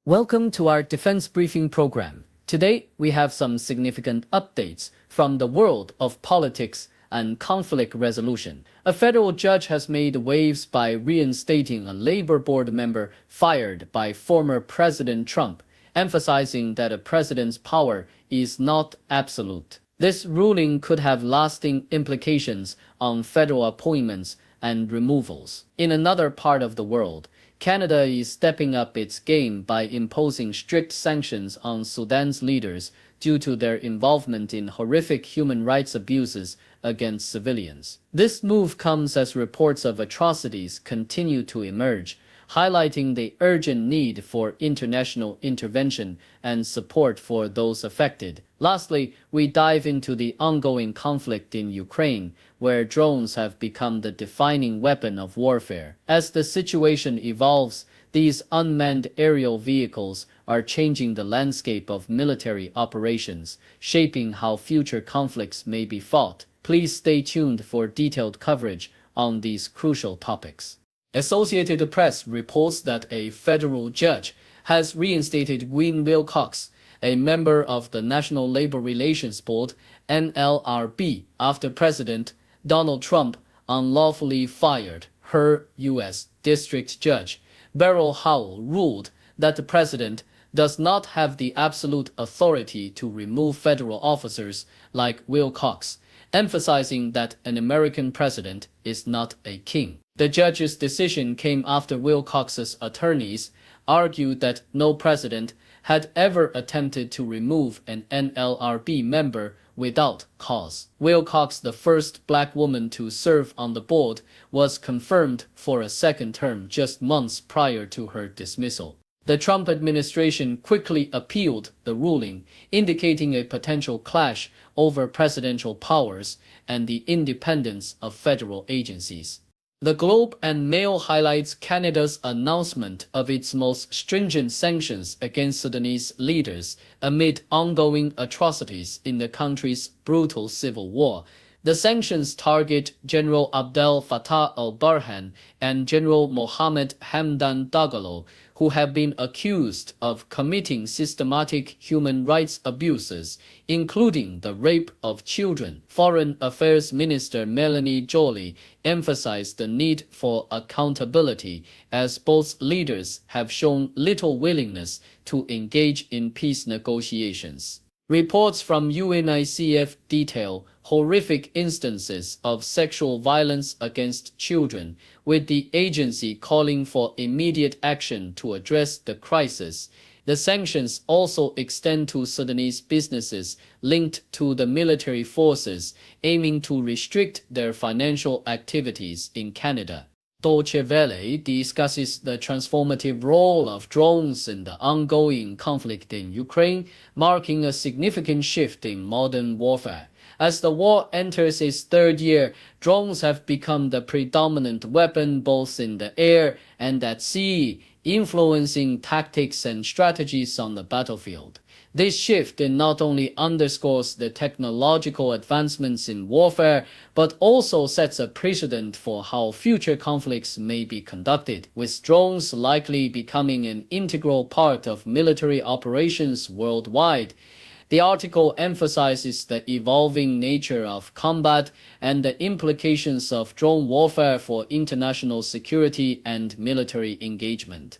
Welcome to our defense briefing program. Today, we have some significant updates from the world of politics and conflict resolution. A federal judge has made waves by reinstating a labor board member fired by former President Trump, emphasizing that a president's power is not absolute. This ruling could have lasting implications on federal appointments and removals. In another part of the world, Canada is stepping up its game by imposing strict sanctions on Sudan's leaders due to their involvement in horrific human rights abuses against civilians. This move comes as reports of atrocities continue to emerge, highlighting the urgent need for international intervention and support for those affected. Lastly, we dive into the ongoing conflict in Ukraine, where drones have become the defining weapon of warfare. As the situation evolves, these unmanned aerial vehicles are changing the landscape of military operations, shaping how future conflicts may be fought. Please stay tuned for detailed coverage on these crucial topics. Associated Press reports that a federal judge has reinstated Gwen Wilcox, a member of the National Labor Relations Board (NLRB), after President Donald Trump unlawfully fired her U.S. District Judge. Beryl Howell ruled that the president does not have the absolute authority to remove federal officers like Wilcox, emphasizing that an American president is not a king. The judge's decision came after Wilcox's attorneys argued that no president had ever attempted to remove an NLRB member without cause. Wilcox, the first black woman to serve on the board, was confirmed for a second term just months prior to her dismissal. The Trump administration quickly appealed the ruling, indicating a potential clash over presidential powers and the independence of federal agencies. The Globe and Mail highlights Canada's announcement of its most stringent sanctions against Sudanese leaders amid ongoing atrocities in the country's brutal civil war. The sanctions target General Abdel Fattah al-Burhan and General Mohammed Hamdan Dagalo, who have been accused of committing systematic human rights abuses, including the rape of children. Foreign Affairs Minister Melanie Joly emphasized the need for accountability, as both leaders have shown little willingness to engage in peace negotiations. Reports from UNICEF detail horrific instances of sexual violence against children, with the agency calling for immediate action to address the crisis. The sanctions also extend to Sudanese businesses linked to the military forces, aiming to restrict their financial activities in Canada. Deutsche Welle discusses the transformative role of drones in the ongoing conflict in Ukraine, marking a significant shift in modern warfare. As the war enters its third year, drones have become the predominant weapon both in the air and at sea, influencing tactics and strategies on the battlefield. This shift not only underscores the technological advancements in warfare, but also sets a precedent for how future conflicts may be conducted, with drones likely becoming an integral part of military operations worldwide. The article emphasizes the evolving nature of combat and the implications of drone warfare for international security and military engagement.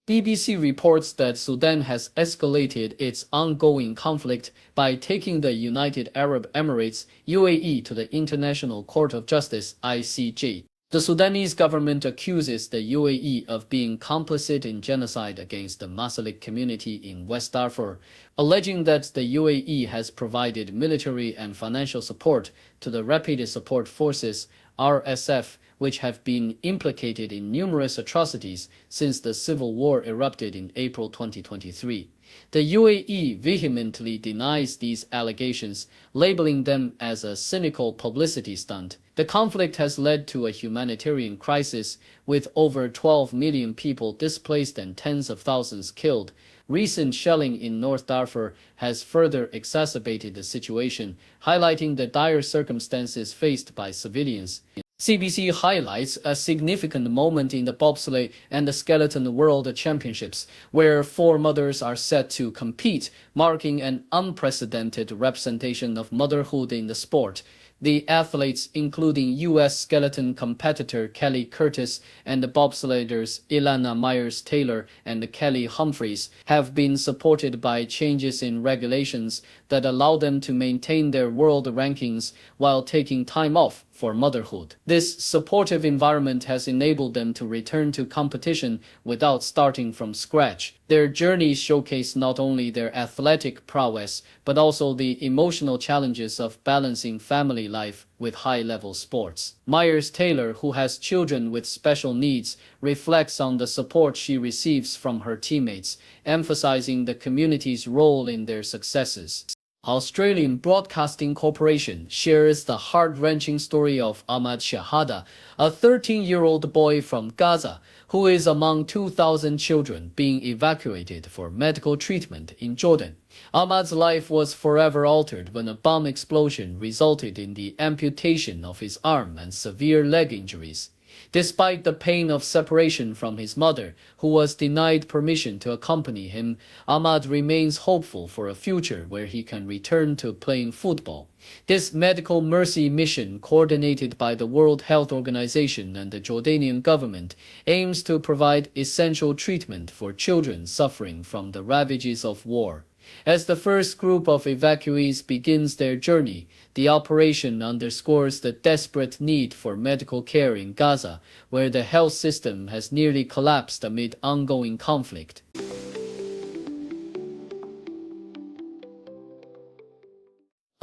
BBC reports that Sudan has escalated its ongoing conflict by taking the United Arab Emirates (UAE) to the International Court of Justice (ICJ). The Sudanese government accuses the UAE of being complicit in genocide against the Masalik community in West Darfur, alleging that the UAE has provided military and financial support to the Rapid Support Forces (RSF), which have been implicated in numerous atrocities since the civil war erupted in April 2023. The UAE vehemently denies these allegations, labeling them as a cynical publicity stunt. The conflict has led to a humanitarian crisis, with over 12 million people displaced and tens of thousands killed. Recent shelling in North Darfur has further exacerbated the situation, highlighting the dire circumstances faced by civilians. CBC highlights a significant moment in the bobsleigh and the skeleton world championships, where four mothers are set to compete, marking an unprecedented representation of motherhood in the sport. The athletes, including U.S. skeleton competitor Kelly Curtis and the bobsledders Ilana Myers-Taylor and Kelly Humphreys, have been supported by changes in regulations that allow them to maintain their world rankings while taking time off for motherhood. This supportive environment has enabled them to return to competition without starting from scratch. Their journeys showcase not only their athletic prowess, but also the emotional challenges of balancing family life with high-level sports. Myers-Taylor, who has children with special needs, reflects on the support she receives from her teammates, emphasizing the community's role in their successes. Australian Broadcasting Corporation shares the heart-wrenching story of Ahmad Shahada, a 13-year-old boy from Gaza, who is among 2,000 children being evacuated for medical treatment in Jordan. Ahmad's life was forever altered when a bomb explosion resulted in the amputation of his arm and severe leg injuries. Despite the pain of separation from his mother, who was denied permission to accompany him, Ahmad remains hopeful for a future where he can return to playing football. This medical mercy mission, coordinated by the World Health Organization and the Jordanian government, aims to provide essential treatment for children suffering from the ravages of war. As the first group of evacuees begins their journey, the operation underscores the desperate need for medical care in Gaza, where the health system has nearly collapsed amid ongoing conflict.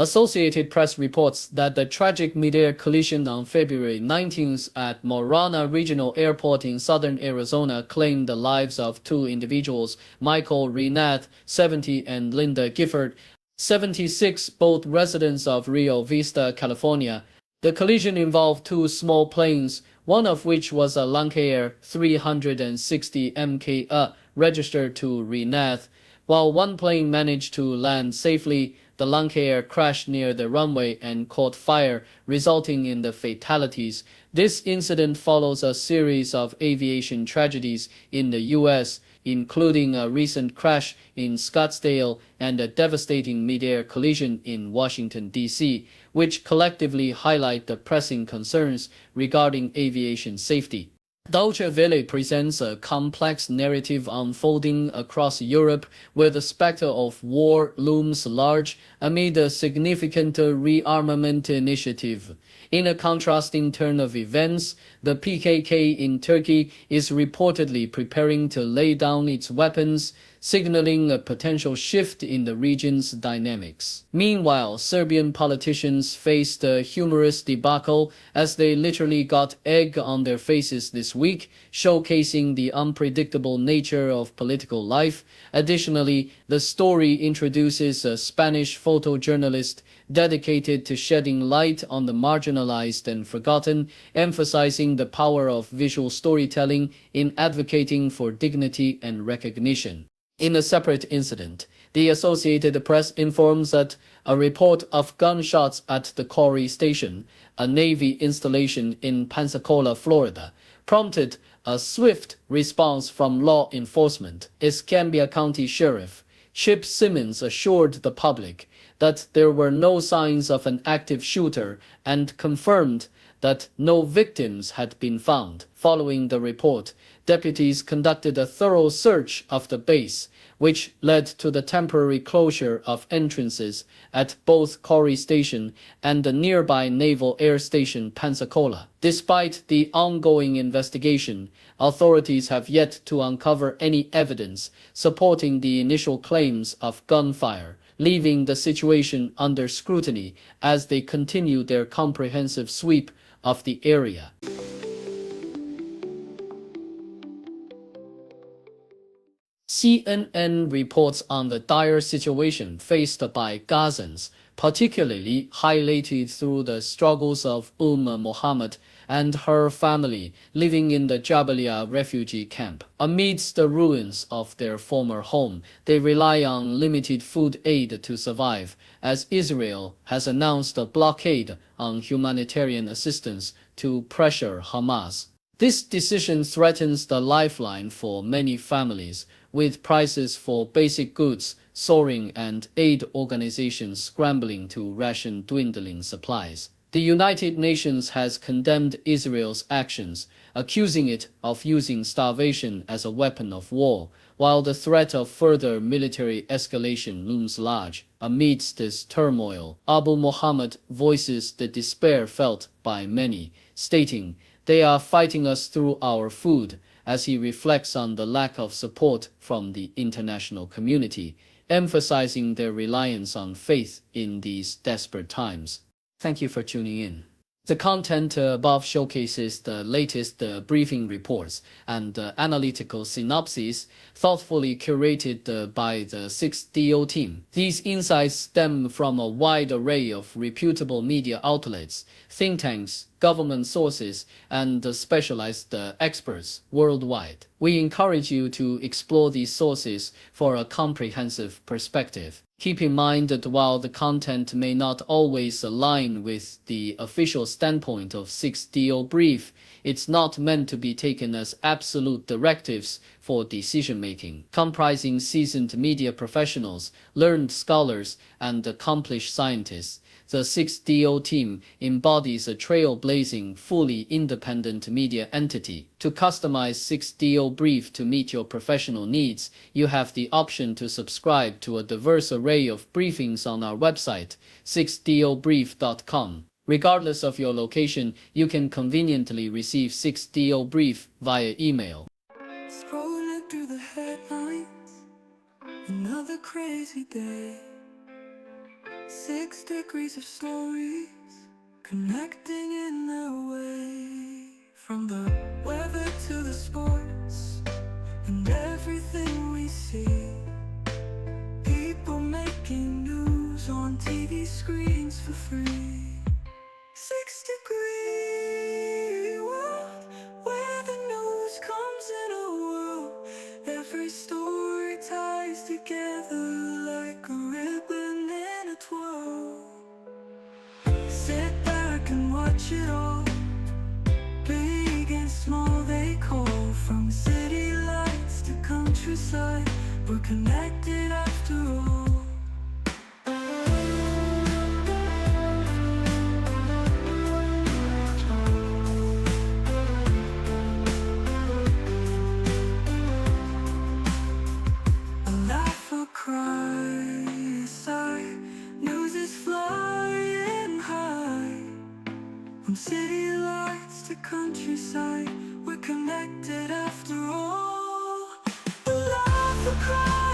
Associated Press reports that the tragic mid-air collision on February 19th at Marana Regional Airport in southern Arizona claimed the lives of two individuals, Michael Renath, 70, and Linda Gifford, 76, both residents of Rio Vista, California. The collision involved two small planes, one of which was a Lancair 360 MK registered to Renath. While one plane managed to land safely, the Lancair crashed near the runway and caught fire, resulting in the fatalities. This incident follows a series of aviation tragedies in the U.S., including a recent crash in Scottsdale and a devastating mid-air collision in Washington, D.C., which collectively highlight the pressing concerns regarding aviation safety. Deutsche Welle presents a complex narrative unfolding across Europe where the specter of war looms large amid a significant rearmament initiative. In a contrasting turn of events, the PKK in Turkey is reportedly preparing to lay down its weapons, signaling a potential shift in the region's dynamics. Meanwhile, Serbian politicians faced a humorous debacle as they literally got egg on their faces this week, showcasing the unpredictable nature of political life. Additionally, the story introduces a Spanish photojournalist dedicated to shedding light on the marginalized and forgotten, emphasizing the power of visual storytelling in advocating for dignity and recognition. In a separate incident, the Associated Press informs that a report of gunshots at the Corey Station, a Navy installation in Pensacola, Florida, prompted a swift response from law enforcement. Escambia County Sheriff Chip Simmons assured the public that there were no signs of an active shooter and confirmed that no victims had been found. Following the report, deputies conducted a thorough search of the base, which led to the temporary closure of entrances at both Corey Station and the nearby Naval Air Station Pensacola. Despite the ongoing investigation, authorities have yet to uncover any evidence supporting the initial claims of gunfire, leaving the situation under scrutiny as they continue their comprehensive sweep of the area. CNN reports on the dire situation faced by Gazans, particularly highlighted through the struggles of Mohammed and her family living in the Jabalia refugee camp. Amidst the ruins of their former home, they rely on limited food aid to survive, as Israel has announced a blockade on humanitarian assistance to pressure Hamas. This decision threatens the lifeline for many families, with prices for basic goods soaring and aid organizations scrambling to ration dwindling supplies. The United Nations has condemned Israel's actions, accusing it of using starvation as a weapon of war, while the threat of further military escalation looms large. Amidst this turmoil, Abu Muhammad voices the despair felt by many, stating, "They are fighting us through our food," as he reflects on the lack of support from the international community, emphasizing their reliance on faith in these desperate times. Thank you for tuning in. The content above showcases the latest briefing reports and analytical synopses thoughtfully curated by the 6DO team. These insights stem from a wide array of reputable media outlets, think tanks, government sources, and specialized experts worldwide. We encourage you to explore these sources for a comprehensive perspective. Keep in mind that while the content may not always align with the official standpoint of 6DO Brief, it's not meant to be taken as absolute directives for decision-making. Comprising seasoned media professionals, learned scholars, and accomplished scientists, the 6DO team embodies a trailblazing, fully independent media entity. To customize 6DO Brief to meet your professional needs, you have the option to subscribe to a diverse array of briefings on our website, 6dobrief.com. Regardless of your location, you can conveniently receive 6DO Brief via email. Scrolling through the headlines, another crazy day. 6 degrees of stories, connecting in their way. From the weather to the sports, and everything we see. People making news on TV screens for free. 6-degree world, where the news comes in a whirl. Every story ties together like a ribbon in a twirl. Sit back and watch it all, big and small they call. From city lights to countryside, we're connected after all. From city lights to countryside, we're connected after all. We laugh or cry.